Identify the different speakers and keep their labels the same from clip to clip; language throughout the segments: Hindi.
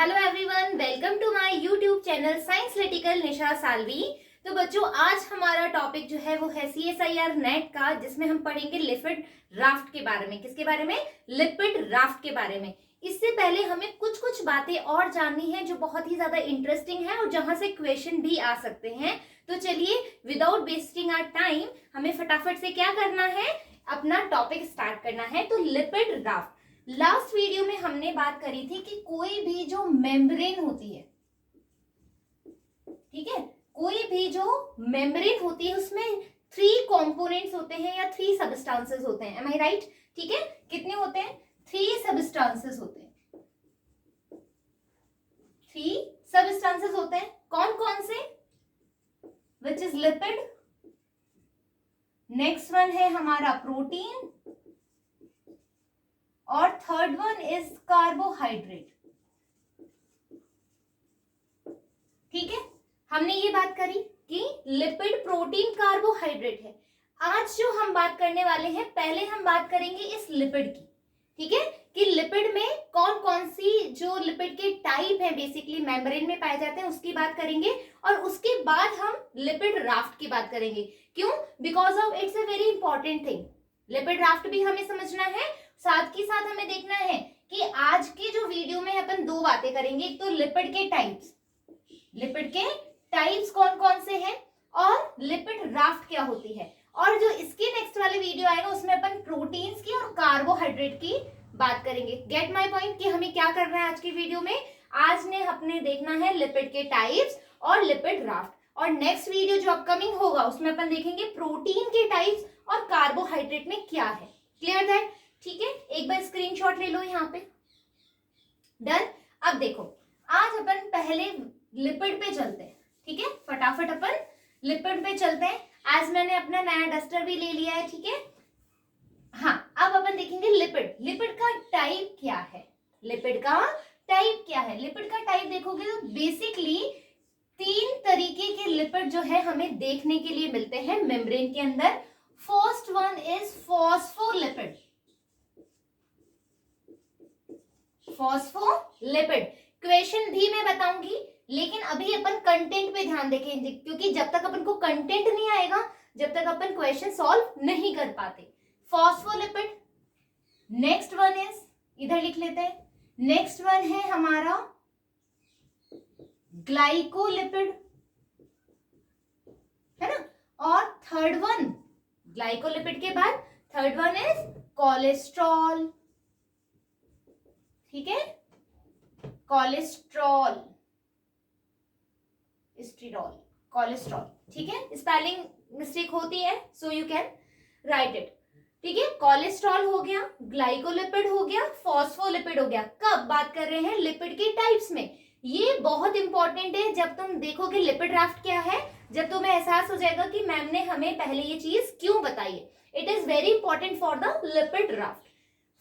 Speaker 1: Hello everyone, welcome to my YouTube channel science लिटिकल निशा सालवी। तो बच्चों, आज हमारा टॉपिक जो है वो है CSIR नेट का, जिसमें हम पढ़ेंगे लिपिड राफ्ट के बारे में। किसके बारे में? लिपिड राफ्ट के बारे में। इससे पहले हमें कुछ कुछ बातें और जाननी है जो बहुत ही ज्यादा इंटरेस्टिंग है और जहां से क्वेश्चन भी आ सकते हैं। तो चलिए, विदाउट वेस्टिंग आवर टाइम, हमें फटाफट से क्या करना है, अपना टॉपिक स्टार्ट करना है। तो लिपिड राफ्ट, लास्ट वीडियो में हमने बात करी थी कि कोई भी जो मेम्ब्रेन होती है, ठीक है, कोई भी जो मेम्ब्रेन होती है उसमें 3 कंपोनेंट्स होते हैं या 3 सबस्टांसेस होते हैं। एम आई राइट? ठीक है, कितने होते हैं? 3 सबस्टांसेस होते हैं। 3 सबस्टांसेस होते हैं। कौन कौन से? Which is lipid, next one है हमारा प्रोटीन, और थर्ड वन इज कार्बोहाइड्रेट। ठीक है, हमने ये बात करी कि लिपिड, प्रोटीन, कार्बोहाइड्रेट है। आज जो हम बात करने वाले हैं, पहले हम बात करेंगे इस लिपिड की। ठीक है, कि लिपिड में कौन कौन सी जो लिपिड के टाइप है, बेसिकली मेम्ब्रेन में पाए जाते हैं, उसकी बात करेंगे। और उसके बाद हम लिपिड राफ्ट की बात करेंगे। क्यों? Because of it's a very important thing. Lipid raft भी हमें समझना है, साथ ही साथ हमें देखना है कि आज के जो वीडियो में अपन 2 बातें करेंगे। एक तो लिपिड के टाइप्स, लिपिड के टाइप्स कौन कौन से हैं, और लिपिड राफ्ट क्या होती है। और जो इसके नेक्स्ट वाले वीडियो आएगा उसमें अपन प्रोटीन्स की और कार्बोहाइड्रेट की बात करेंगे। गेट माय पॉइंट कि हमें क्या करना है आज की वीडियो में। आज ने अपने देखना है लिपिड के टाइप्स और लिपिड राफ्ट, और नेक्स्ट वीडियो जो अपकमिंग होगा उसमें अपन देखेंगे प्रोटीन के टाइप्स और कार्बोहाइड्रेट में क्या है। Clear that? ठीक है, एक बार स्क्रीनशॉट ले लो यहाँ पे। डन। अब देखो, आज अपन पहले लिपिड पे चलते हैं। ठीक है, फटाफट अपन लिपिड पे चलते हैं। आज मैंने अपना नया डस्टर भी ले लिया है। ठीक है, हाँ, अब अपन देखेंगे लिपिड। लिपिड का टाइप क्या है? लिपिड का टाइप क्या है? लिपिड का टाइप देखोगे तो बेसिकली 3 तरीके के लिपिड जो है हमें देखने के लिए मिलते हैं मेम्ब्रेन के अंदर। First one is phospholipid. Phospholipid question भी मैं बताऊंगी, लेकिन अभी अपन कंटेंट पे ध्यान देखेंगे, क्योंकि जब तक अपन को कंटेंट नहीं आएगा, जब तक अपन क्वेश्चन सॉल्व नहीं कर पाते। फॉस्फोलिपिड। नेक्स्ट वन इज, इधर लिख लेते हैं, नेक्स्ट वन है हमारा ग्लाइकोलिपिड, है ना। और थर्ड वन, ग्लाइकोलिपिड के बाद थर्ड वन इज कोलेस्ट्रॉल। ठीक है, कोलेस्ट्रॉल, स्टीरॉल, कोलेस्ट्रॉल। ठीक है, स्पेलिंग मिस्टेक होती है, so you can write it. ठीक है, कोलेस्ट्रॉल हो गया, ग्लाइकोलिपिड हो गया, फॉस्फोलिपिड हो गया। कब बात कर रहे हैं? लिपिड के टाइप्स में। ये बहुत इंपॉर्टेंट है। जब तुम देखोगे लिपिड राफ्ट क्या है, जब तुम्हें एहसास हो जाएगा कि मैम ने हमें पहले ये चीज क्यों बताई है। It is very important for the lipid raft.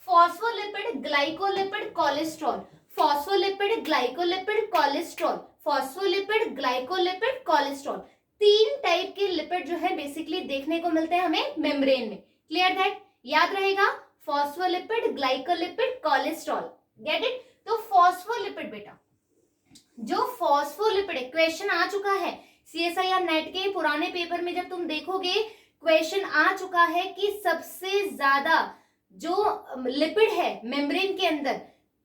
Speaker 1: Phospholipid, glycolipid, cholesterol. Phospholipid, glycolipid, cholesterol. Phospholipid, glycolipid, cholesterol. 3 type के लिपिड जो है बेसिकली देखने को मिलते हैं हमें मेम्ब्रेन में। Clear that? याद रहेगा, phospholipid, glycolipid, cholesterol. Get it? तो फॉस्फोलिपिड बेटा, जो फॉस्फोलिपिड है, क्वेश्चन आ चुका है CSIR नेट के पुराने पेपर में। जब तुम देखोगे क्वेश्चन आ चुका है कि सबसे ज्यादा जो लिपिड है मेम्ब्रेन के अंदर,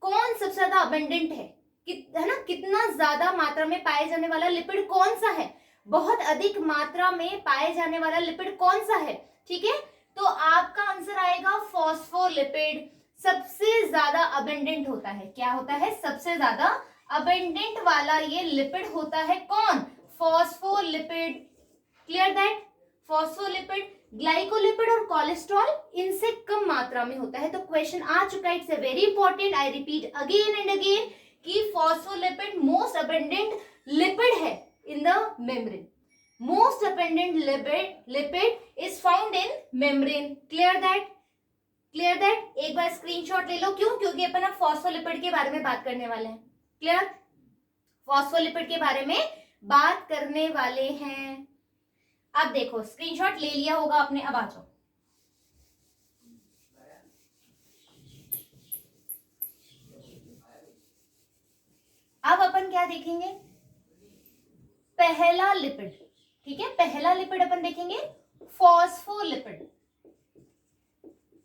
Speaker 1: कौन सबसे ज्यादा अबंडेंट है, है ना, कितना ज्यादा मात्रा में पाए जाने वाला लिपिड कौन सा है, बहुत अधिक मात्रा में पाए जाने वाला लिपिड कौन सा है। ठीक है, तो आपका आंसर आएगा फॉस्फोलिपिड। सबसे ज्यादा अबंडेंट होता है। क्या होता है? सबसे ज्यादा अबंडेंट वाला ये लिपिड होता है कौन? Phospholipid. Clear that? Phospholipid, glycolipid और कोलेस्ट्रॉल इनसे कम मात्रा में होता है। तो क्वेश्चन आ चुका है, it's a very important, I repeat again and again, कि फॉस्फोलिपिड मोस्ट अबंडेंट लिपिड है in the membrane. Most abundant lipid is found in membrane. Clear that? Clear that? एक बार स्क्रीनशॉट ले लो। क्यों? क्योंकि अपन अब फॉस्फोलिपिड के बारे में बात करने वाले हैं। क्लियर? फॉस्फोलिपिड के बारे में बात करने वाले हैं। अब देखो, स्क्रीनशॉट ले लिया होगा आपने, अब आ जाओ। देखेंगे? पहला लिपिड, ठीक है, पहला लिपिड अपन देखेंगे फॉस्फोलिपिड।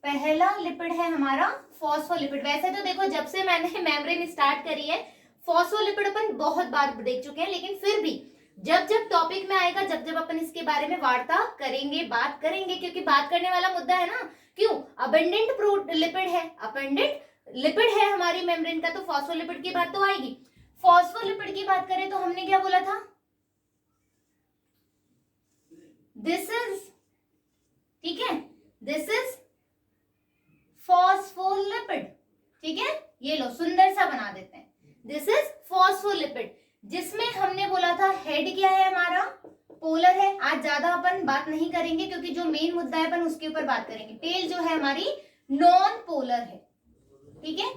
Speaker 1: पहला लिपिड है हमारा फॉस्फोलिपिड। वैसे तो देखो जब से मैंने मेम्ब्रेन स्टार्ट करी है फॉस्फोलिपिड अपन बहुत बार देख चुके हैं, लेकिन फिर भी जब जब टॉपिक में आएगा, जब जब अपन इसके बारे में वार्ता करेंगे, बात करेंगे, क्योंकि बात करने वाला मुद्दा है ना। क्यों? अबंडेंट लिपिड है, अबंडेंट लिपिड है हमारी मेम्ब्रेन का, तो फॉस्फोलिपिड की बात तो आएगी। फॉस्फोलिपिड की बात करें तो हमने क्या बोला था? दिस इज, ठीक है, दिस इज फॉस्फोलिपिड, ठीक है, ये लो सुंदर सा बना देते हैं, दिस इज फॉस्फोलिपिड, जिसमें हमने बोला था हेड क्या है हमारा? पोलर है। आज ज्यादा अपन बात नहीं करेंगे क्योंकि जो मेन मुद्दा है अपन उसके ऊपर बात करेंगे। टेल जो है हमारी नॉन पोलर है, ठीक है,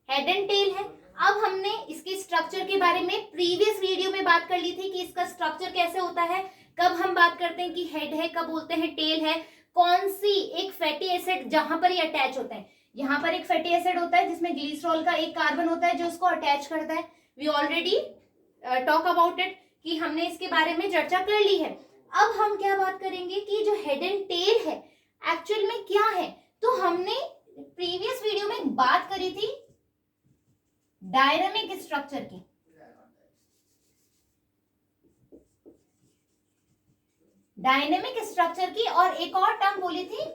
Speaker 1: हेड एंड टेल है। अब हमने इसके स्ट्रक्चर के बारे में प्रीवियस वीडियो में बात कर ली थी कि इसका स्ट्रक्चर कैसे होता है, कब हम बात करते हैं कि हेड है, कब बोलते हैं टेल है, कौन सी एक फैटी एसिड जहां पर ये अटैच होते हैं। यहाँ पर एक फैटी एसिड होता है जिसमें ग्लिसरॉल का एक कार्बन होता है जो उसको अटैच करता है। We already talk about it, कि हमने इसके बारे में चर्चा कर ली है। अब हम क्या बात करेंगे कि जो हेड एंड टेल है एक्चुअल में क्या है। तो हमने प्रीवियस वीडियो में बात करी थी डायनामिक स्ट्रक्चर की, डायनेमिक स्ट्रक्चर की, और एक और टर्म बोली थी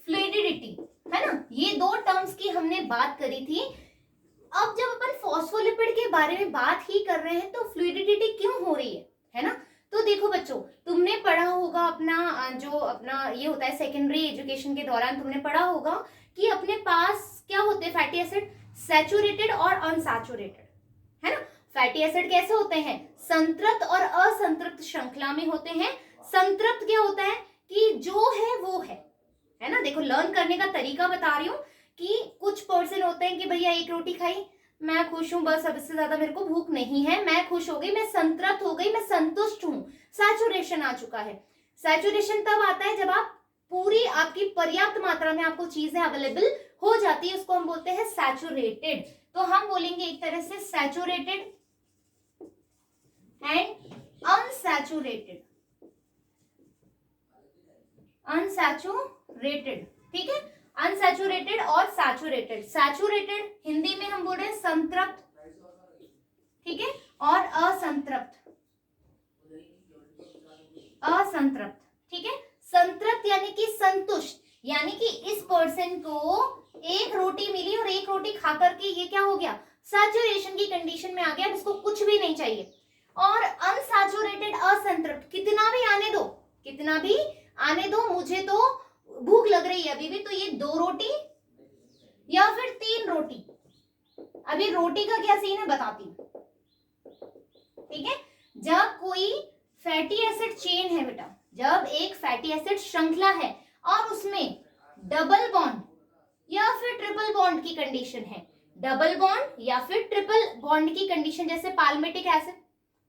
Speaker 1: फ्लूइडिटी, है ना। ये दो टर्म्स की हमने बात करी थी। अब जब अपन फॉस्फोलिपिड के बारे में बात ही कर रहे हैं तो फ्लूइडिटी क्यों हो रही है ना। तो देखो बच्चों, तुमने पढ़ा होगा अपना जो अपना ये होता है सेकेंडरी एजुकेशन के दौरान, तुमने पढ़ा होगा कि अपने पास क्या होते हैं फैटी एसिड, सैचुरेटेड और अनसैचुरेटेड, है ना। फैटी एसिड कैसे होते हैं? संतृप्त और असंतृप्त श्रृंखला में होते हैं। संतृप्त क्या होता है कि जो है वो है ना। देखो लर्न करने का तरीका बता रही हूँ कि कुछ पर्सन होते हैं कि भैया एक रोटी खाई, मैं खुश हूं, बस अब इससे ज्यादा मेरे को भूख नहीं है, मैं खुश हो गई, मैं संतृप्त हो गई, मैं संतुष्ट हूं, सैचुरेशन आ चुका है। सैचुरेशन तब आता है जब आप पूरी आपकी पर्याप्त मात्रा में आपको चीजें अवेलेबल हो जाती है, उसको हम बोलते हैं सैचुरेटेड। तो हम बोलेंगे एक तरह से सैचुरेटेड एंड अनसैचुरेटेड, अनसैचुरेटेड, ठीक है, अनसैचुरेटेड और सैचुरेटेड। सैचुरेटेड हिंदी में हम बोल रहे हैं संतृप्त, ठीक है, और असंतृप्त, असंतृप्त, ठीक है। संतृप्त यानी कि संतुष्ट, यानी कि इस पर्सन को एक रोटी मिली और एक रोटी खा करके ये क्या हो गया? सैचुरेशन की कंडीशन में आ गया, इसको कुछ भी नहीं चाहिए। और अनसैचुरेटेड असंतृप्त, कितना भी आने दो, कितना भी आने दो, मुझे तो भूख लग रही है अभी भी, तो ये 2 रोटी या फिर 3 रोटी। अभी रोटी का क्या सीन है बताती हूँ, ठीक है। जब कोई फैटी एसिड चेन है बेटा, जब एक फैटी एसिड श्रृंखला है और उसमें डबल बॉन्ड या फिर ट्रिपल बॉन्ड की कंडीशन है, डबल बॉन्ड या फिर ट्रिपल बॉन्ड की कंडीशन, जैसे पाल्मेटिक एसिड,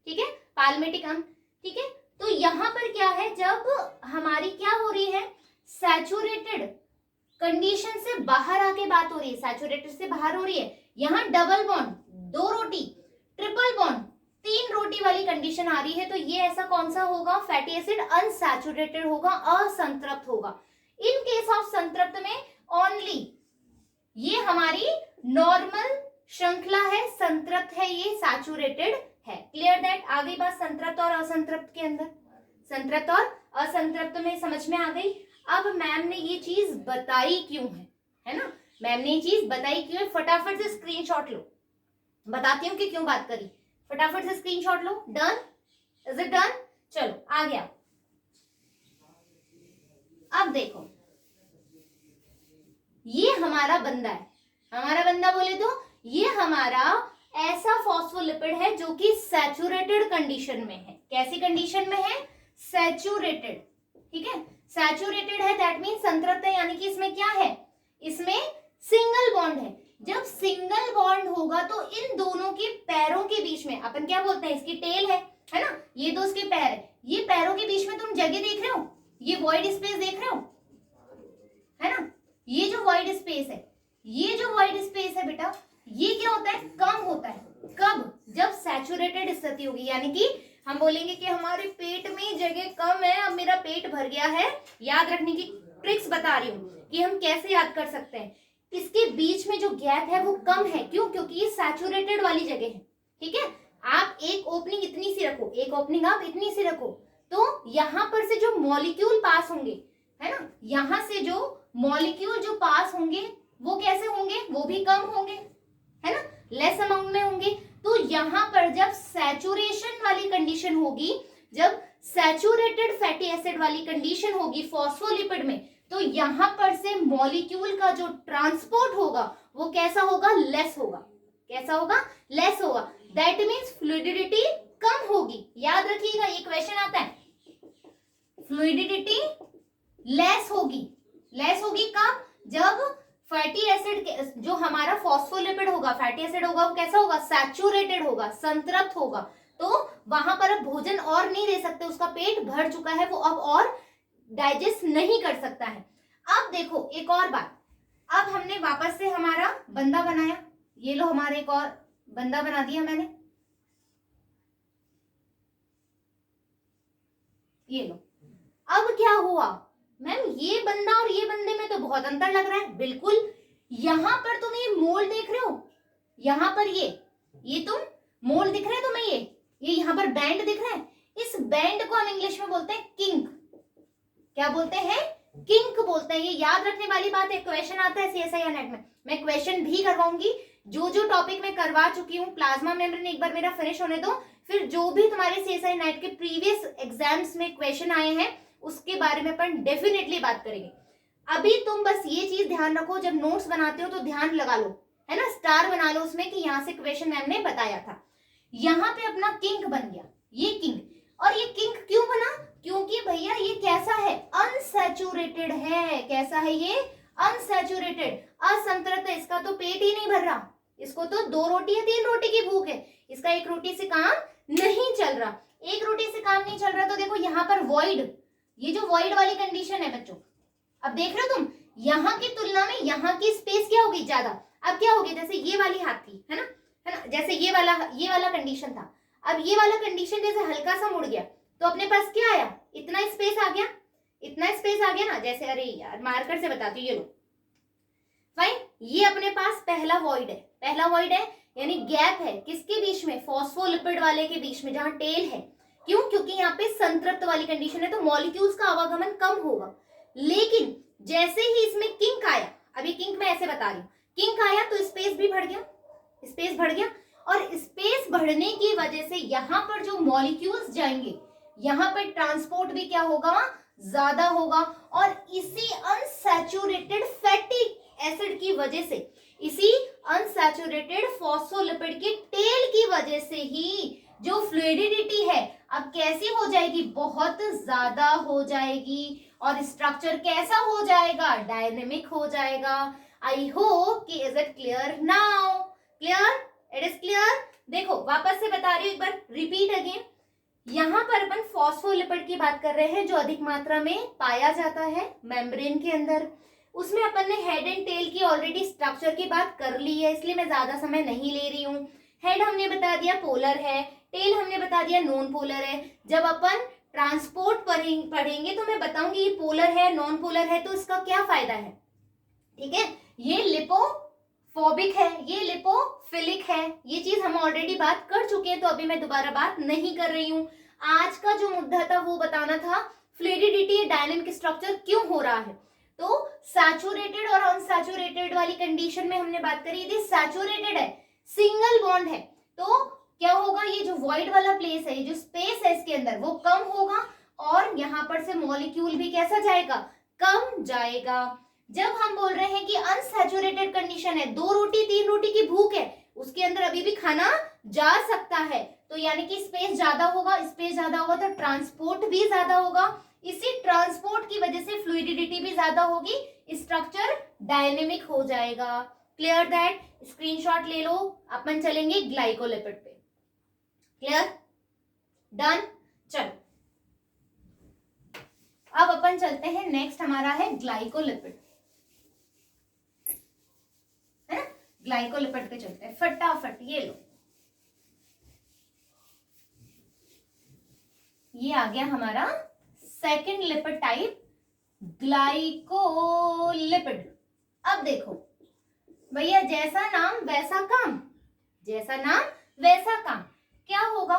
Speaker 1: ठीक है, पाल्मेटिक अम्ल, ठीक है। तो यहां पर क्या है, जब हमारी क्या हो रही है, सैचुरेटेड कंडीशन से बाहर आके बात हो रही है, सैचुरेटेड से बाहर हो रही है, यहां डबल बॉन्ड 2 रोटी, ट्रिपल बॉन्ड 3 रोटी वाली कंडीशन आ रही है, तो ये ऐसा कौन सा होगा? फैटी एसिड अनसैचुरेटेड होगा, असंतृप्त होगा। इन केस ऑफ संतृप्त में ओनली ये हमारी नॉर्मल श्रृंखला है, संतृप्त है, ये सैचुरेटेड है। Clear that? आ गई बात संतृप्त और असंतृप्त के अंदर, संतृप्त और असंतृप्त में समझ में आ गई। अब मैम ने ये चीज बताई क्यों है ना, मैम ने ये चीज बताई क्यों है, फटाफट से स्क्रीनशॉट लो, बताती हूँ कि क्यों बात करी। फटाफट से screenshot low. Done? Is it done? चलो आ गया। अब देखो ये हमारा बंदा है, हमारा बंदा बोले तो ये हमारा ऐसा फॉस्फोलिपिड है जो कि सैचुरेटेड कंडीशन में है। कैसी कंडीशन में है? सैचुरेटेड, ठीक है, सैचुरेटेड है, दैट मीन संतृप्त है, यानी कि इसमें क्या है, इसमें सिंगल बॉन्ड है। जब सिंगल बॉन्ड होगा तो इन दोनों के पैरों के बीच में, अपन क्या बोलते हैं, इसकी टेल है ना, ये तो उसके पैर है, ये पैरों के बीच में तुम जगह देख रहे हो, ये वॉइड स्पेस देख रहे हो, है ना, ये जो वॉइड स्पेस है, ये जो वॉइड स्पेस है बेटा, ये क्या होता है, कम होता है। कब? जब सैचुरेटेड स्थिति होगी, यानी कि हम बोलेंगे कि हमारे पेट में जगह कम है, अब मेरा पेट भर गया है। याद रखने की ट्रिक्स बता रही हूँ कि हम कैसे याद कर सकते हैं। इसके बीच में जो गैप है वो कम है, क्यों? क्योंकि ये सैचुरेटेड वाली जगह है, ठीक है। आप एक ओपनिंग इतनी सी रखो, एक ओपनिंग आप इतनी सी रखो, तो यहां पर से जो मॉलिक्यूल पास होंगे, है ना, यहां से जो मॉलिक्यूल जो पास होंगे वो कैसे होंगे? वो भी कम होंगे, है ना, लेस अमाउंट में होंगे। तो यहां पर जब सैचुरेशन वाली कंडीशन होगी, जब सैचुरेटेड फैटी एसिड वाली कंडीशन होगी फॉस्फोलिपिड में, तो यहां पर से मॉलिक्यूल का जो ट्रांसपोर्ट होगा वो कैसा होगा? लेस होगा। कैसा होगा? लेस होगा। दैट मीन्स फ्लूइडिटी कम होगी। याद रखिएगा, ये क्वेश्चन आता है, फ्लूइडिटी लेस होगी। लेस होगी कब? जब फैटी एसिड जो हमारा फॉस्फोलिपिड होगा, फैटी एसिड होगा, वो कैसा होगा? सैचुरेटेड होगा, संतृप्त होगा। तो वहां पर अब भोजन और नहीं दे सकते, उसका पेट भर चुका है, वो अब और डाइजेस्ट नहीं कर सकता है। अब देखो एक और बात, अब हमने वापस से हमारा बंदा बनाया, ये लो हमारे एक और बंदा बना दिया मैंने, ये लो। अब क्या हुआ मैम, ये बंदा और ये बंदे में तो बहुत अंतर लग रहा है। बिल्कुल, यहां पर तुम ये मोल देख रहे हो, यहां पर ये तुम मोल दिख रहे है तुम्हें, ये यहाँ पर बैंड दिख रहा है। इस बैंड को हम इंग्लिश में बोलते हैं किंक। क्या बोलते हैं? किंक बोलते हैं। ये याद रखने वाली बात है, क्वेश्चन आता है सीएसआईआर नेट में, मैं क्वेश्चन भी करवाऊंगी। जो जो टॉपिक मैं करवा चुकी हूँ प्लाज्मा मेम्ब्रेन, एक बार मेरा फिनिश होने दो, फिर जो भी तुम्हारे सीएसआई नेट के प्रीवियस एग्जाम्स में क्वेश्चन आए हैं उसके बारे में अपन डेफिनेटली बात करेंगे। अभी तुम बस ये चीज ध्यान रखो, जब नोट्स बनाते हो तो ध्यान लगा लो, है ना, स्टार बना लो उसमें कि यहाँ से क्वेश्चन मैम ने बताया था। यहाँ पे अपना किंक बन गया, ये किंक। और ये किंक क्यों बना? क्योंकि भैया ये कैसा है? अनसैचुरेटेड है। कैसा है ये? अनसैचुरेटेड, असंतृप्त है। इसका तो पेट ही नहीं भर रहा, इसको तो 2 रोटी या 3 रोटी की भूख है, इसका 1 रोटी से काम नहीं चल रहा। 1 रोटी से काम नहीं चल रहा, तो देखो यहाँ पर वॉइड, ये जो वॉइड वाली कंडीशन है बच्चों, अब देख रहे हो तुम, यहाँ की तुलना में यहाँ की स्पेस क्या होगी? ज्यादा। अब क्या होगी? जैसे ये वाली हाथ थी, है ना, जैसे ये वाला कंडीशन था, अब ये वाला कंडीशन जैसे हल्का सा मुड़ गया, तो अपने पास क्या आया? इतना स्पेस आ गया, इतना स्पेस आ गया ना। जैसे, अरे यार मार्कर से बताती हूँ, ये लो फाइन, ये अपने पास पहला वॉइड है, पहला वॉइड है, यानी गैप है किसके बीच में? फॉस्फोलिपिड वाले के बीच में, जहां टेल है। क्यों? क्योंकि यहाँ पे संतृप्त वाली कंडीशन है, तो मॉलिक्यूल्स का आवागमन कम होगा। लेकिन जैसे ही इसमें किंक आया, अभी किंक मैं ऐसे बता रही हूँ, किंक आया तो स्पेस भी बढ़ गया, स्पेस बढ़ गया, और स्पेस बढ़ने की वजह से यहाँ पर जो मॉलिक्यूल्स जाएंगे, यहाँ पर ट्रांसपोर्ट भी क्या होगा? ज्यादा होगा। और इसी अनसैचुरेटेड फैटी एसिड की वजह से, इसी अनसैचुरेटेड फॉस्फोलिपिड के टेल की वजह से ही जो फ्लूइडिटी है अब कैसी हो जाएगी? बहुत ज्यादा हो जाएगी। और स्ट्रक्चर कैसा हो जाएगा? डायनेमिक हो जाएगा। आई होप कि is it clear now? Clear? It is clear? देखो वापस से बता रही हूँ, एक बार रिपीट अगेन। यहाँ पर अपन फॉस्फोलिपिड की बात कर रहे हैं जो अधिक मात्रा में पाया जाता है मेम्ब्रेन के अंदर। उसमें अपन ने हेड एंड टेल की ऑलरेडी स्ट्रक्चर की बात कर ली है, इसलिए मैं ज्यादा समय नहीं ले रही हूँ। हेड हमने बता दिया पोलर है, टेल हमने बता दिया नॉन पोलर है। जब अपन ट्रांसपोर्ट पढ़ेंगे तो मैं बताऊंगी ये पोलर है नॉन पोलर है तो इसका क्या फायदा है, ठीक है। ये लिपोफोबिक है, ये लिपोफिलिक है, ये चीज हम ऑलरेडी बात कर चुके हैं, तो अभी मैं दोबारा बात नहीं कर रही हूँ। आज का जो मुद्दा था वो बताना था फ्लूइडिटी डायनेमिक स्ट्रक्चर क्यों हो रहा है। तो सैचुरेटेड और अनसैचुरेटेड वाली कंडीशन में हमने बात करी, यदि सैचुरेटेड है, सिंगल बॉन्ड है, तो क्या होगा? ये जो वॉइड वाला प्लेस है, ये जो स्पेस है इसके अंदर, वो कम होगा, और यहाँ पर से मॉलिक्यूल भी कैसा जाएगा? कम जाएगा। जब हम बोल रहे हैं कि अनसैचुरेटेड कंडीशन है, 2 रोटी 3 रोटी की भूख है, उसके अंदर अभी भी खाना जा सकता है, तो यानी कि स्पेस ज्यादा होगा, स्पेस ज्यादा होगा तो ट्रांसपोर्ट भी ज्यादा होगा, इसी ट्रांसपोर्ट की वजह से फ्लूइडिटी भी ज्यादा होगी, स्ट्रक्चर डायनेमिक हो जाएगा। Clear that? स्क्रीनशॉट ले लो, अपन चलेंगे ग्लाइकोलिपिड पे। क्लियर? डन? चलो अब अपन चलते हैं, नेक्स्ट हमारा है ग्लाइकोलिपिड, है ना। ग्लाइकोलिपिड पे चलते हैं फटाफट, ये लो ये आ गया हमारा सेकंड लिपिड टाइप, ग्लाइकोलिपिड। अब देखो भैया, जैसा नाम वैसा काम, जैसा नाम वैसा काम। क्या होगा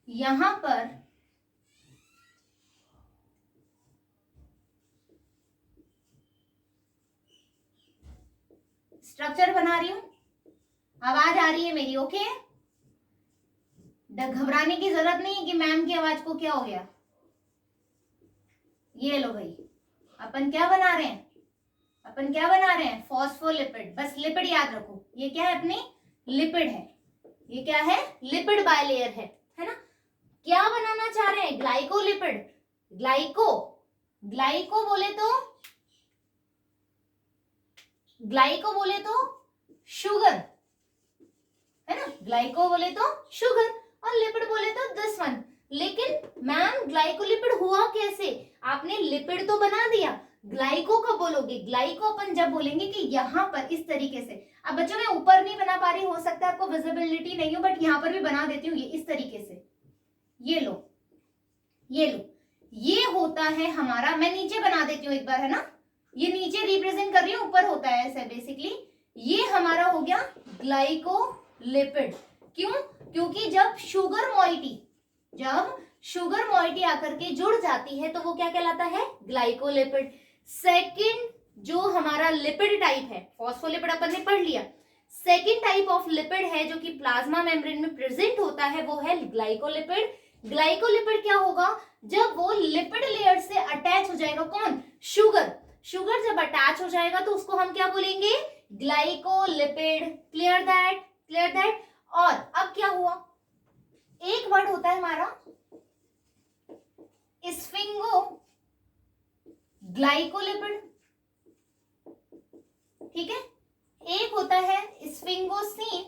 Speaker 1: यहां पर, स्ट्रक्चर बना रही हूं, आवाज आ रही है मेरी? ओके, घबराने की जरूरत नहीं है कि मैम की आवाज को क्या हो गया। ये लो भाई, अपन क्या बना रहे हैं, अपन क्या बना रहे हैं, फॉस्फोलिपिड। बस लिपिड याद रखो, ये क्या है अपनी, लिपिड है। ये क्या है, लिपिड बायलेयर है ना। क्या बनाना चाह रहे हैं, ग्लाइकोलिपिड। ग्लाइको, ग्लाइको बोले तो, ग्लाइको बोले तो शुगर है ना, ग्लाइको बोले तो शुगर, और लिपिड बोले तो दिस वन। लेकिन मैम ग्लाइकोलिपिड हुआ कैसे, आपने लिपिड तो बना दिया, ग्लाइको कब बोलोगे, ग्लाइको अपन जब बोलेंगे कि यहाँ पर इस तरीके से। अब बच्चों मैं ऊपर नहीं बना पा रही, हो सकता है आपको विजिबिलिटी नहीं हो, बट यहाँ पर भी बना देती हूँ, ये इस तरीके से। ये लो, ये लो, ये होता है हमारा, मैं नीचे बना देती हूँ एक बार, है ना, ये नीचे रिप्रेजेंट कर रही हूँ, ऊपर होता है ऐसे बेसिकली। ये हमारा हो गया ग्लाइकोलिपिड। क्यों, क्योंकि जब शुगर मॉइटी आकर के जुड़ जाती है तो वो क्या कहलाता है, ग्लाइकोलिपिड। सेकंड जो हमारा लिपिड टाइप है, फॉस्फोलिपिड अपन ने पढ़ लिया, सेकंड टाइप ऑफ लिपिड है जो कि प्लाज्मा मेम्ब्रेन में प्रेजेंट होता है, वो है ग्लाइकोलिपिड। ग्लाइकोलिपिड क्या होगा, जब वो लिपिड लेयर से अटैच हो जाएगा, कौन, शुगर, शुगर जब अटैच हो जाएगा तो उसको हम क्या बोलेंगे, glycolipid. Clear that, clear that. और अब क्या हुआ, एक वर्ड होता है हमारा स्फिंगो ग्लाइकोलिपिड, ठीक है, एक होता है स्फिंगोसीन,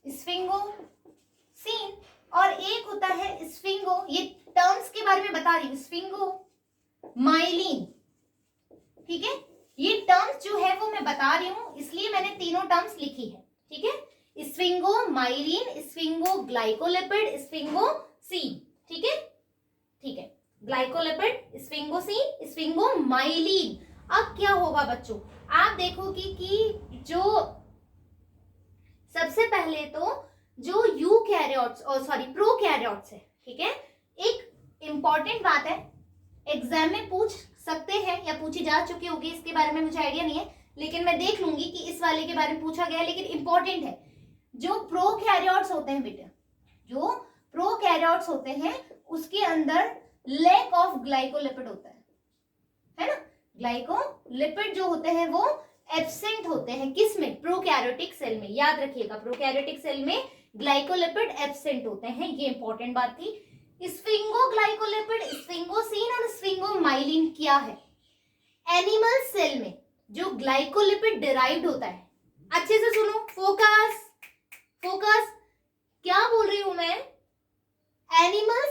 Speaker 1: स्फिंगोसीन, और एक होता है स्फिंगो, ये टर्म्स के बारे में बता रही हूं, स्फिंगो माइलिन, ठीक है, ये टर्म्स जो है वो मैं बता रही हूं, इसलिए मैंने तीनों टर्म्स लिखी है, ठीक है, स्फिंगो माइलिन, स्फिंगो ग्लाइकोलिपिड, स्फिंगोसीन, ठीक है, ठीक है, ग्लाइकोलिपिड, स्फिंगोसीन, स्फिंगो माइलिन। अब क्या होगा बच्चों, आप देखोगे कि जो सबसे पहले तो जो यूकैरियोट्स और सॉरी प्रोकैरियोट्स है, ठीक है, एक इंपॉर्टेंट बात है, एग्जाम में पूछ सकते हैं या पूछी जा चुकी होगी, इसके बारे में मुझे आइडिया नहीं है, लेकिन मैं देख लूंगी कि इस वाले के बारे में पूछा गया है, लेकिन इंपॉर्टेंट है। जो प्रोकैरियोट्स होते हैं बेटा, जो प्रोकैरियोट्स होते हैं उसके अंदर लैक ऑफ ग्लाइकोलिपिड होता है ना, ग्लाइकोलिपिड जो होते हैं वो एब्सेंट होते हैं, किसमें, प्रोकैरियोटिक सेल में। याद रखिएगा, प्रोकैरियोटिक सेल में ग्लाइकोलिपिड एब्सेंट होते हैं, ये इंपॉर्टेंट बात थी। स्फिंगोग्लाइकोलिपिड, स्फिंगोसीन और स्फिंगोमाइलिन क्या है, एनिमल सेल में जो ग्लाइकोलिपिड डिराइव्ड होता है, अच्छे से सुनो, फोकस फोकस, क्या बोल रही हूं मैं, एनिमल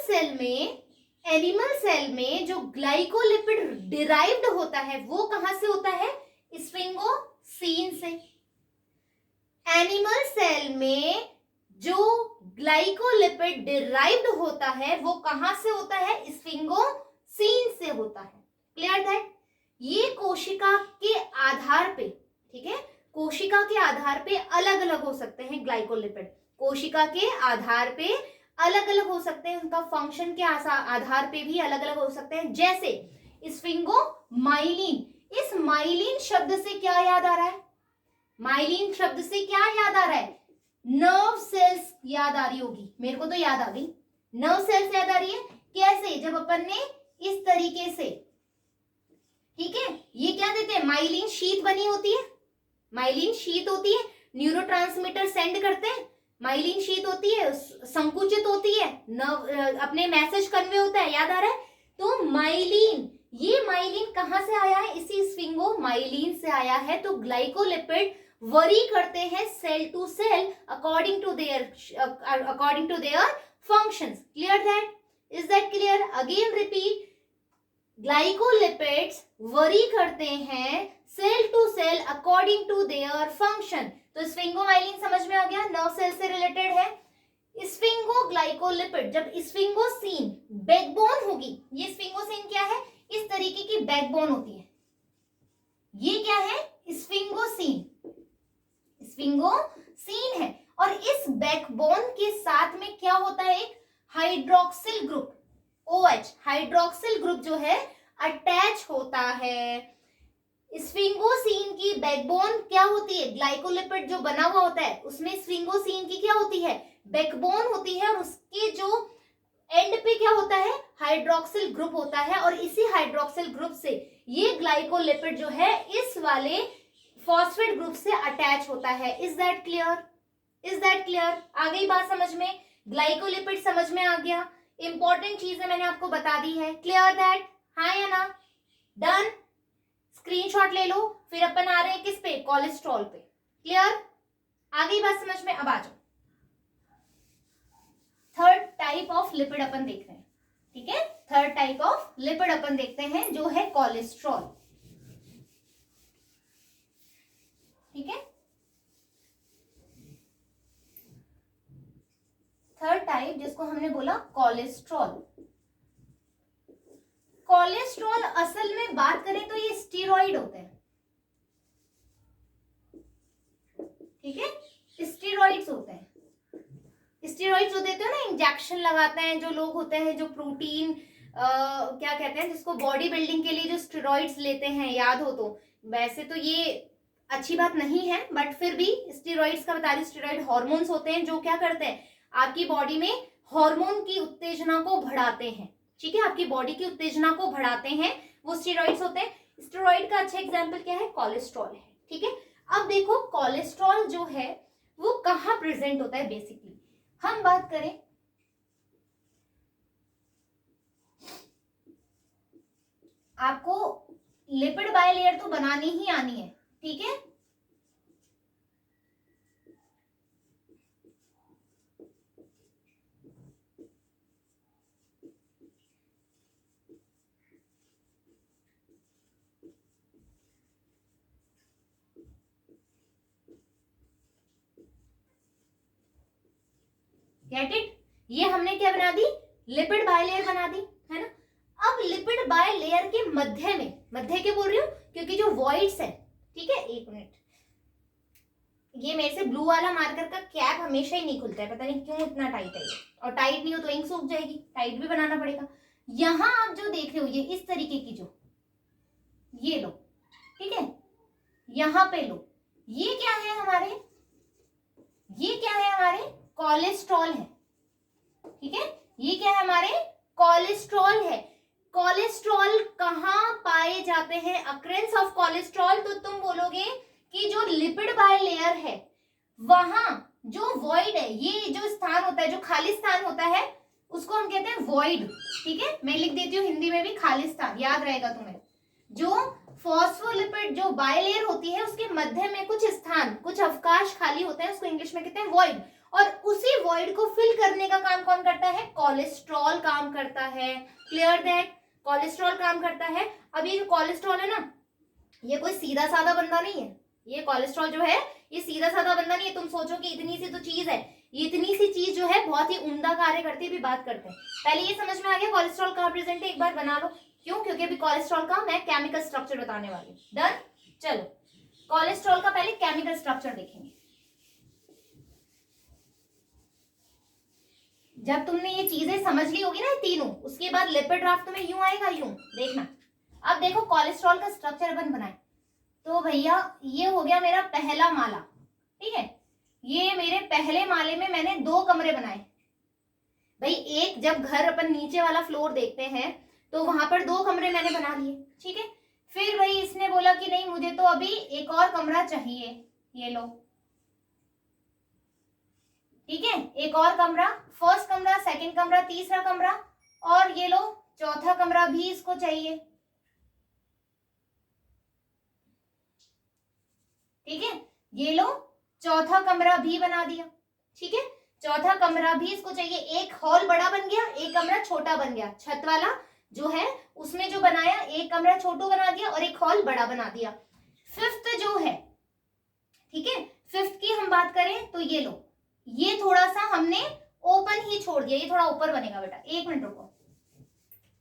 Speaker 1: सेल में जो ग्लाइकोलिपिड डिराइव्ड होता है वो कहां से होता है, स्फिंगोसीन से। एनिमल सेल में जो ग्लाइकोलिपिड डिराइव्ड होता है वो कहां से होता है, स्फिंगोसीन से होता है। Clear that. ये कोशिका के आधार पे, ठीक है, कोशिका के आधार पे अलग अलग हो सकते हैं ग्लाइकोलिपिड, कोशिका के आधार पे अलग अलग हो सकते हैं, उनका फंक्शन के आधार पे भी अलग अलग हो सकते हैं। जैसे स्फिंगोमाइलिन, इस माइलिन शब्द से क्या याद आ रहा है, माइलिन शब्द से क्या याद आ रहा है, नर्व सेल्स याद आ रही होगी, मेरे को तो याद आ गई, नर्व सेल्स याद आ रही है। कैसे, जब अपन ने इस तरीके से, ठीक है, ये क्या देते हैं, माइलिन शीट बनी होती है, माइलिन शीट होती है, न्यूरोट्रांसमीटर सेंड करते हैं, माइलिन शीट होती है, संकुचित होती है, नर्व अपने मैसेज कन्वे होता है, याद आ रहा है। तो माइलिन, ये माइलिन कहां से आया है, इसी स्फिंगोमाइलिन से आया है। तो ग्लाइकोलिपिड वरी करते हैं cell to cell according to their functions. Clear that, is that clear, again repeat, glycolipids vary करते हैं cell to cell according to their function. तो स्फिंगोमाइलिन समझ में आ गया, नर्व सेल से रिलेटेड है। स्फिंगोग्लाइकोलिपिड, जब स्फिंगोसीन बैकबोन होगी, ये स्फिंगोसीन क्या है, इस तरीके की बैकबोन होती है, ये क्या है, स्फिंगोसीन, स्फिंगोसीन है। और इस बैकबोन के साथ में क्या होता है, एक hydroxyl group OH, hydroxyl group जो है अटैच होता है। स्फिंगोसीन की बैकबोन क्या होती है, ग्लाइकोलिपिड जो बना हुआ होता है उसमें स्फिंगोसीन की क्या होती है, बैकबोन होती है, और उसके जो एंड पे क्या होता है, हाइड्रोक्सिल ग्रुप होता है, और इसी हाइड्रोक्सिल ग्रुप से ये ग्लाइकोलिपिड जो है इस वाले फॉस्फेट ग्रुप से अटैच होता है। Is that clear, is that clear, आ गई बात समझ में, ग्लाइकोलिपिड समझ में आ गया, इंपॉर्टेंट चीज है मैंने आपको बता दी है, क्लियर दैट, हाँ या ना, डन, स्क्रीनशॉट ले लो। फिर अपन आ रहे हैं किस पे, कोलेस्ट्रॉल पे, क्लियर, आ गई बात समझ में। अब आ जाओ, थर्ड टाइप ऑफ लिपिड अपन देख रहे हैं, ठीक है, थर्ड टाइप ऑफ लिपिड अपन देखते हैं जो है कोलेस्ट्रॉल, ठीक है। थर्ड टाइप जिसको हमने बोला कोलेस्ट्रॉल। कोलेस्ट्रॉल असल में बात करें तो ये स्टीरॉइड होते हैं, ठीक है, स्टीरॉइड्स होते हैं, स्टीरॉइड्स जो देते हो ना, इंजेक्शन लगाते हैं जो लोग होते हैं, जो प्रोटीन क्या कहते हैं जिसको बॉडी बिल्डिंग के लिए जो स्टेरॉइड्स लेते हैं, याद हो तो, वैसे तो ये अच्छी बात नहीं है बट फिर भी स्टेरॉइड्स का बता रही, स्टेरॉइड हार्मोन्स होते हैं जो क्या करते हैं, आपकी बॉडी में हार्मोन की उत्तेजना को बढ़ाते हैं, ठीक है, आपकी बॉडी की उत्तेजना को बढ़ाते हैं, वो स्टेरॉइड्स होते हैं। स्टेरॉइड का अच्छा एग्जाम्पल क्या है, कोलेस्ट्रॉल है, ठीक है। अब देखो कोलेस्ट्रॉल जो है वो कहाँ प्रेजेंट होता है, बेसिकली हम बात करें आपको लिपिड बायलेयर तो बनानी ही आनी है, ठीक है, गेट इट, ये हमने क्या बना दी, लिपिड बायलेयर बना दी, है ना। अब लिपिड बायलेयर के मध्य में, मध्य के बोल रही हूँ क्योंकि जो वॉइड्स है, ठीक है, एक मिनट, ये मेरे से ब्लू वाला मार्कर का कैप हमेशा ही नहीं खुलता है, पता नहीं क्यों इतना टाइट है ये, और टाइट नहीं हो तो इंक सूख जाएगी, टाइट भी बनाना पड़ेगा। यहां आप जो देख रहे हो ये इस तरीके की जो, ये लो, ठीक है, यहां पे लो, ये क्या है हमारे, ये क्या है हमारे, कोलेस्ट्रॉल है, ठीक है, ये क्या है हमारे, कोलेस्ट्रॉल है। कोलेस्ट्रॉल कहाँ पाए जाते हैं, अक्रेंस ऑफ कोलेस्ट्रॉल, तो तुम बोलोगे कि जो लिपिड बायलेयर है वहां जो वॉइड है, ये जो स्थान होता है, जो खाली स्थान होता है उसको हम कहते हैं वॉइड, ठीक है, मैं लिख देती हूँ हिंदी में भी, खाली स्थान, याद रहेगा तुम्हें। जो फॉस्फोलिपिड जो बायलेयर होती है उसके मध्य में कुछ स्थान, कुछ अवकाश खाली होते हैं, उसको इंग्लिश में कहते हैं वॉइड, और उसी वॉइड को फिल करने का काम कौन करता है, कोलेस्ट्रॉल काम करता है, क्लियर दैट, कोलेस्ट्रॉल काम करता है। अब ये जो कोलेस्ट्रॉल है ना, ये कोई सीधा साधा बंदा नहीं है, ये कोलेस्ट्रॉल जो है ये सीधा साधा बंदा नहीं है, तुम सोचो कि इतनी सी तो चीज है, ये इतनी सी चीज जो है बहुत ही उम्दा कार्य करती है, भी बात करते हैं। पहले ये समझ में आ गया कोलेस्ट्रॉल कहाँ प्रेजेंट है, एक बार बना लो, क्यों, क्योंकि अभी कोलेस्ट्रॉल का मैं केमिकल स्ट्रक्चर बताने वाली हूँ, डन, चलो कोलेस्ट्रॉल का पहले केमिकल स्ट्रक्चर देखेंगे। जब तुमने ये चीजें समझ ली होगी ना तीनों, उसके बाद लिपिड ड्राफ्ट तुम्हें यूं आएगा, यूं देखना। अब देखो कोलेस्ट्रॉल का स्ट्रक्चर अपन बनाए, तो भैया ये हो गया मेरा पहला माला, ठीक है, ये मेरे पहले माले में मैंने 2 कमरे बनाए। भाई एक जब घर अपन नीचे वाला फ्लोर देखते हैं तो वहां पर 2 कमरे मैंने बना लिए, ठीक है। फिर भाई इसने बोला कि नहीं मुझे तो अभी एक और कमरा चाहिए, ये लो, ठीक है, एक और कमरा, फर्स्ट कमरा, सेकंड कमरा, तीसरा कमरा, और ये लो चौथा कमरा भी इसको चाहिए, ठीक है, ये लो चौथा कमरा भी बना दिया, ठीक है, चौथा कमरा भी इसको चाहिए, एक हॉल बड़ा बन गया, एक कमरा छोटा बन गया, छत वाला जो है उसमें जो बनाया, एक कमरा छोटू बना दिया और एक हॉल बड़ा बना दिया। फिफ्थ जो है, ठीक है, फिफ्थ की हम बात करें तो ये लो, ये थोड़ा सा हमने ओपन ही छोड़ दिया, ये थोड़ा ऊपर बनेगा बेटा, एक मिनट रुको,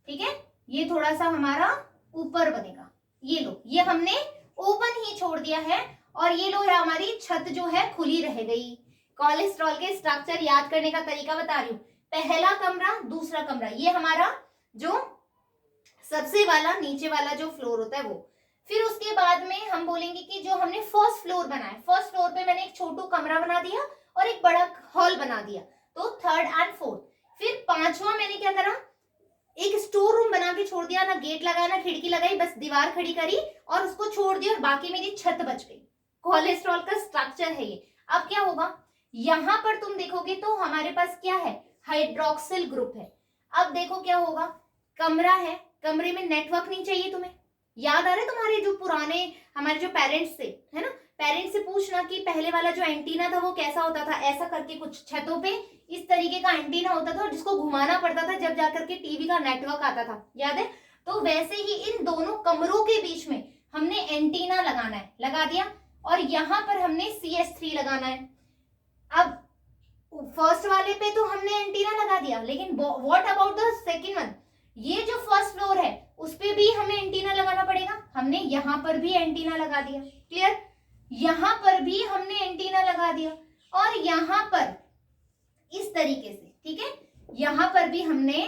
Speaker 1: ठीक है, ये थोड़ा सा हमारा ऊपर बनेगा, ये लो, ये हमने ओपन ही छोड़ दिया है, और ये लो है हमारी छत जो है खुली रह गई। कोलेस्ट्रॉल के स्ट्रक्चर याद करने का तरीका बता रही हूँ, पहला कमरा, दूसरा कमरा, ये हमारा जो सबसे वाला नीचे वाला जो फ्लोर होता है वो, फिर उसके बाद में हम बोलेंगे कि जो हमने फर्स्ट फ्लोर बनाया, फर्स्ट फ्लोर पे मैंने एक छोटू कमरा बना दिया और एक बड़ा हॉल बना दिया, तो थर्ड एंड फोर्थ। फिर पांचवा मैंने क्या करा, एक स्टोर रूम बना के छोड़ दिया, ना गेट लगाया ना खिड़की लगाई, बस दीवार खड़ी करी और उसको छोड़ दिया, और बाकी मेरी छत बच गई। कोलेस्ट्रॉल का स्ट्रक्चर है ये। अब क्या होगा, यहां पर तुम देखोगे तो हमारे पास क्या है, हाइड्रोक्सिल ग्रुप है। अब देखो क्या होगा, कमरा है, कमरे में नेटवर्क नहीं चाहिए तुम्हें, याद आ रहा है तुम्हारे जो पुराने हमारे जो पेरेंट्स थे, है ना, पेरेंट्स से पूछना कि पहले वाला जो एंटीना था वो कैसा होता था, ऐसा करके कुछ छतों पे इस तरीके का एंटीना होता था जिसको घुमाना पड़ता था जब जाकर के टीवी का नेटवर्क आता था, याद है। तो वैसे ही इन दोनों कमरों के बीच में हमने एंटीना लगाना है, लगा दिया, और यहां पर हमने CS3 लगाना है। अब फर्स्ट वाले पे तो हमने एंटीना लगा दिया, लेकिन what about the second one, ये जो फर्स्ट फ्लोर है उस पे भी हमें एंटीना लगाना पड़ेगा, हमने यहां पर भी एंटीना लगा दिया, क्लियर, यहां पर भी हमने एंटीना लगा दिया, और यहां पर इस तरीके से, ठीक है, यहां पर भी हमने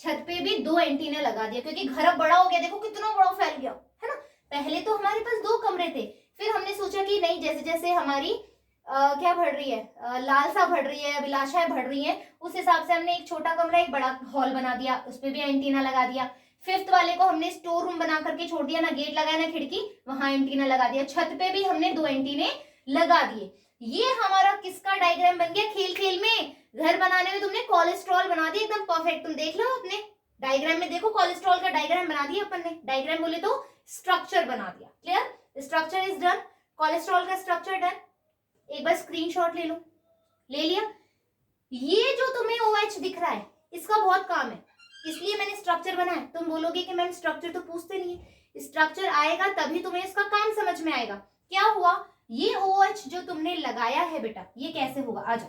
Speaker 1: छत पे भी 2 एंटीना लगा दिया, क्योंकि घर अब बड़ा हो गया, देखो कितना बड़ा फैल गया, है ना। पहले तो हमारे पास 2 कमरे थे, फिर हमने सोचा कि नहीं, जैसे जैसे हमारी क्या बढ़ रही है, लालसा बढ़ रही है, अभिलाषाएं बढ़ रही हैं, उस हिसाब से हमने एक छोटा कमरा एक बड़ा हॉल बना दिया, उस पर भी एंटीना लगा दिया। फिफ्थ वाले को हमने स्टोर रूम बना करके छोड़ दिया, ना गेट लगाया ना खिड़की, वहां एंटीना लगा दिया, छत पे भी हमने 2 एंटीने लगा दिए। ये हमारा किसका डायग्राम बन गया, खेल खेल में, घर बनाने में तुमने कोलेस्ट्रॉल बना दिया, एकदम परफेक्ट। तुम देख लो अपने डायग्राम में, देखो कोलेस्ट्रॉल का डायग्राम बना दिया अपन ने, डायग्राम बोले तो स्ट्रक्चर बना दिया, clear, structure is done, cholesterol का स्ट्रक्चर डन। एक बार स्क्रीनशॉट ले लो, ले लिया। ये जो तुम्हें OH दिख रहा है इसका बहुत काम है, इसलिए मैंने स्ट्रक्चर बनाया। तुम बोलोगे कि मैम स्ट्रक्चर तो पूछते नहीं है, स्ट्रक्चर आएगा तभी तुम्हें इसका काम समझ में आएगा। क्या हुआ, ये OH जो तुमने लगाया है बेटा, ये कैसे होगा, आ जाओ।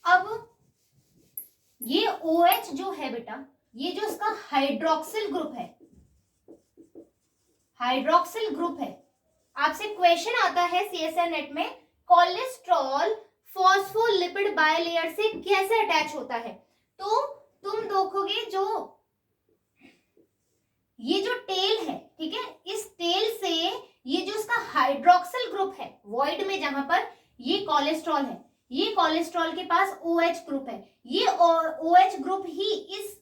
Speaker 1: अब ये OH जो है बेटा, ये जो इसका हाइड्रोक्सिल ग्रुप है, हाइड्रोक्सिल ग्रुप है, आपसे क्वेश्चन आता है CSIR नेट में, कोलेस्ट्रॉल फॉस्फोलिपिड बायलेयर से कैसे अटैच होता है। तो तुम देखोगे जो ये जो टेल है, ठीक है, इस टेल से ये जो इसका हाइड्रोक्सिल ग्रुप है वॉइड में, जहां पर ये कोलेस्ट्रॉल है, ये कोलेस्ट्रॉल के पास OH ग्रुप है, ये OH ग्रुप ही इस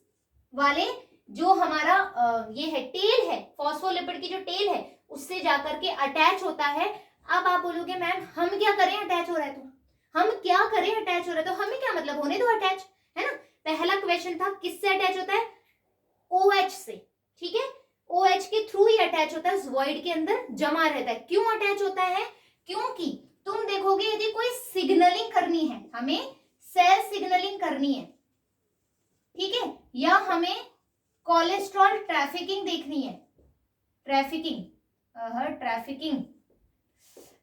Speaker 1: वाले जो हमारा ये है टेल है, फॉस्फोलिपिड की जो टेल है उससे जाकर के अटैच होता है। अब आप बोलोगे मैम हम क्या करें, अटैच हो रहा है तो हम क्या करें, अटैच हो रहा है तो हमें क्या मतलब, होने दो अटैच, है ना। पहला क्वेश्चन था किससे अटैच होता है, OH से, ठीक है, OH के थ्रू ही अटैच होता है, वॉइड के अंदर जमा रहता है। क्यों अटैच होता है, क्योंकि तुम देखोगे यदि कोई सिग्नलिंग करनी है, हमें सेल सिग्नलिंग करनी है, ठीक है, या हमें कोलेस्ट्रॉल ट्रैफिकिंग देखनी है, ट्रैफिकिंग, ट्रैफिकिंग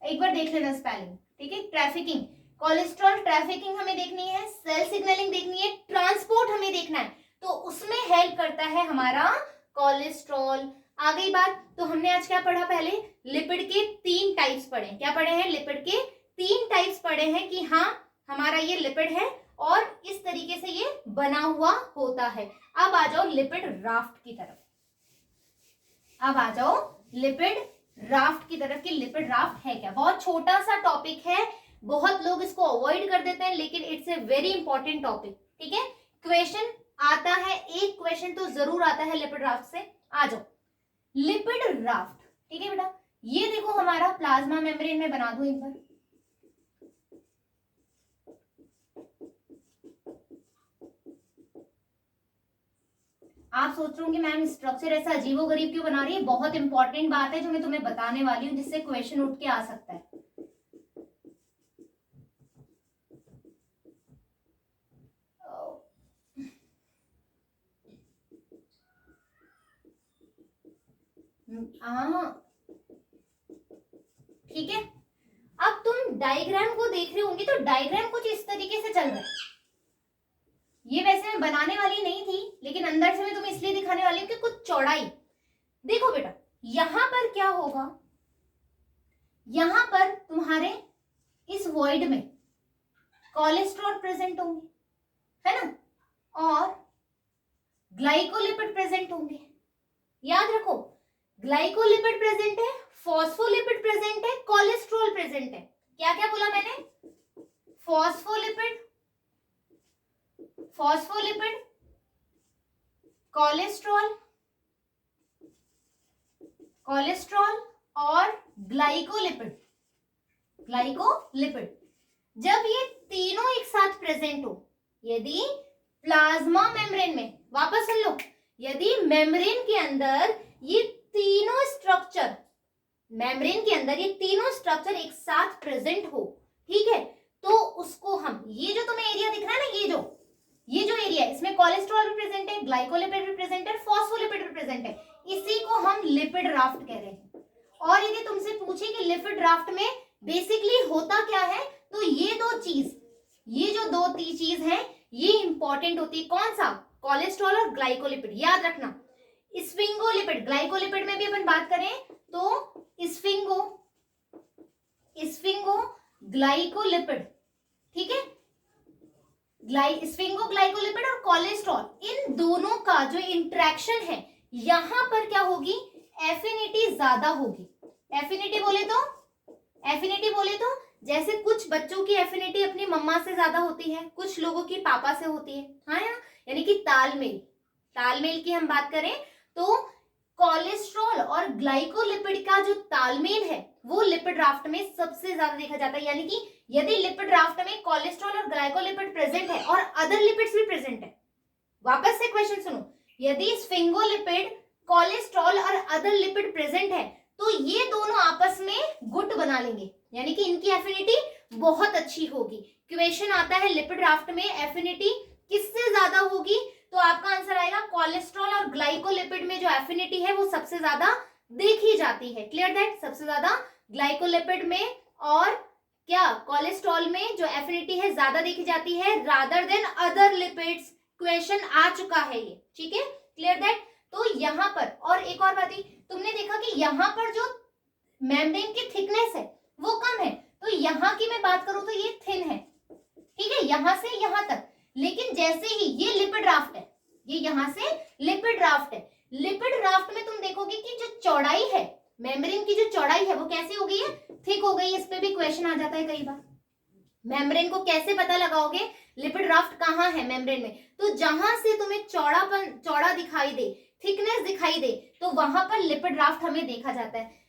Speaker 1: एक बार देख लेना स्पेलिंग, ठीक है, ट्रैफिकिंग, कोलेस्ट्रॉल ट्रैफिकिंग हमें देखनी है, सेल सिग्नलिंग देखनी है, ट्रांसपोर्ट हमें देखना है, तो उसमें हेल्प करता है हमारा कोलेस्ट्रॉल। आ गई बात, तो हमने आज क्या पढ़ा, पहले लिपिड के 3 टाइप्स पढ़े, क्या पढ़े हैं, लिपिड के 3 टाइप्स पढ़े हैं कि हाँ हमारा ये लिपिड है और इस तरीके से ये बना हुआ होता है। अब आ जाओ लिपिड राफ्ट की तरफ, अब आ जाओ लिपिड राफ्ट की तरफ कि लिपिड राफ्ट है क्या। बहुत छोटा सा टॉपिक है, बहुत लोग इसको अवॉइड कर देते हैं, लेकिन it's a very important topic, ठीक है। क्वेश्चन आता है, एक क्वेश्चन तो जरूर आता है लिपिड राफ्ट से। आ जाओ लिपिड राफ्ट, ठीक है बेटा, ये देखो हमारा प्लाज्मा मेम्ब्रेन में बना दूं एक बार, आप सोच रहे होंगे मैम स्ट्रक्चर ऐसा अजीबोगरीब क्यों बना रही है, बहुत इंपॉर्टेंट बात है जो मैं तुम्हें बताने वाली हूं, जिससे क्वेश्चन उठ के आ सकता है। ठीक है, अब तुम डायग्राम को देख रहे होंगे करूंगी तो डायग्राम कुछ इस तरीके से चल रहा है। ये वैसे मैं बनाने वाली नहीं थी, लेकिन अंदर से मैं तुम्हें इसलिए दिखाने वाली हूँ कि कुछ चौड़ाई देखो बेटा। यहां पर क्या होगा, यहां पर तुम्हारे इस वॉइड में कोलेस्ट्रॉल प्रेजेंट होंगे, है ना, और ग्लाइकोलिपिड प्रेजेंट होंगे। याद रखो, ग्लाइकोलिपिड प्रेजेंट है, फॉस्फोलिपिड प्रेजेंट है, कोलेस्ट्रॉल प्रेजेंट है। क्या क्या बोला मैंने? फॉस्फोलिपिड, फॉस्फोलिपिड, कोलेस्ट्रॉल, कोलेस्ट्रॉल और ग्लाइकोलिपिड, ग्लाइकोलिपिड। जब ये तीनों एक साथ प्रेजेंट हो, यदि प्लाज्मा मेम्ब्रेन में, वापस सुन लो, यदि मेम्ब्रेन के अंदर ये तीनों स्ट्रक्चर, मेम्ब्रेन के अंदर ये तीनों स्ट्रक्चर एक साथ प्रेजेंट हो, ठीक है, तो उसको हम, ये जो तुम्हें एरिया दिख रहा है ना, ये जो एरिया है, इसमें कोलेस्ट्रॉल भी प्रेजेंट है, ग्लाइकोलिपिड भी प्रेजेंट है, फॉस्फोलिपिड भी प्रेजेंट है, इसी को हम लिपिड राफ्ट कह रहे हैं। और यदि तुमसे पूछे कि लिपिड राफ्ट में बेसिकली होता क्या है, तो ये दो चीज, ये जो दो चीज है ये इंपॉर्टेंट होती है। कौन सा? कोलेस्ट्रॉल और ग्लाइकोलिपिड। याद रखना, स्फिंगोलिपिड, ग्लाइकोलिपिड में भी अपन बात करें तो स्फिंगो ग्लाइकोलिपिड, ठीक है, स्फिंगो ग्लाइकोलिपिड और कोलेस्ट्रॉल, इन दोनों का जो इंटरेक्शन है यहां पर क्या होगी, एफिनिटी ज्यादा होगी। एफिनिटी बोले तो जैसे कुछ बच्चों की एफिनिटी अपनी मम्मा से ज्यादा होती है, कुछ लोगों की पापा से होती है, हाँ यानी कि तालमेल की हम बात करें तो कोलेस्ट्रॉल और ग्लाइकोलिपिड का जो तालमेल है वो लिपिड राफ्ट में सबसे ज्यादा देखा जाता है। यानी कि यदि लिपिड राफ्ट में कोलेस्ट्रॉल और ग्लाइकोलिपिड प्रेजेंट है और अदर लिपिड्स भी प्रेजेंट है, वापस से क्वेश्चन सुनो, यदि स्फिंगोलिपिड, कोलेस्ट्रॉल और अदर लिपिड प्रेजेंट है तो ये दोनों आपस में गुट बना लेंगे, यानी कि इनकी एफिनिटी बहुत अच्छी होगी। क्वेश्चन आता है लिपिड राफ्ट में एफिनिटी किससे ज्यादा होगी, तो आपका आंसर आएगा कोलेस्ट्रॉल और ग्लाइकोलिपिड में जो एफिनिटी है वो सबसे ज्यादा देखी जाती है। Clear that? सबसे ज्यादा ग्लाइकोलिपिड में और क्या कोलेस्ट्रॉल में जो एफिनिटी है ज्यादा देखी जाती है rather than other lipids. Question आ चुका है ये, ठीक है, क्लियर दैट? तो यहाँ पर, और एक और बात, तुमने देखा कि यहाँ पर जो मेम्ब्रेन की थिकनेस है वो कम है, तो यहाँ की मैं बात करूं तो ये थिन है, ठीक है, यहां से यहां तक। लेकिन जैसे ही ये लिपिड राफ्ट है, ये यहां से लिपिड राफ्ट है, लिपिड राफ्ट में तुम देखोगे कि जो चौड़ाई है, मेम्ब्रेन की जो चौड़ाई है वो कैसी हो गई है, थिक हो गई है। इस पे भी क्वेश्चन आ जाता है कई बार, मेम्ब्रेन को कैसे पता लगाओगे लिपिड राफ्ट कहाँ है मेम्ब्रेन में, तो जहां से तुम्हें चौड़ा दिखाई दे, थिकनेस दिखाई दे, तो वहां पर लिपिड राफ्ट हमें देखा जाता है।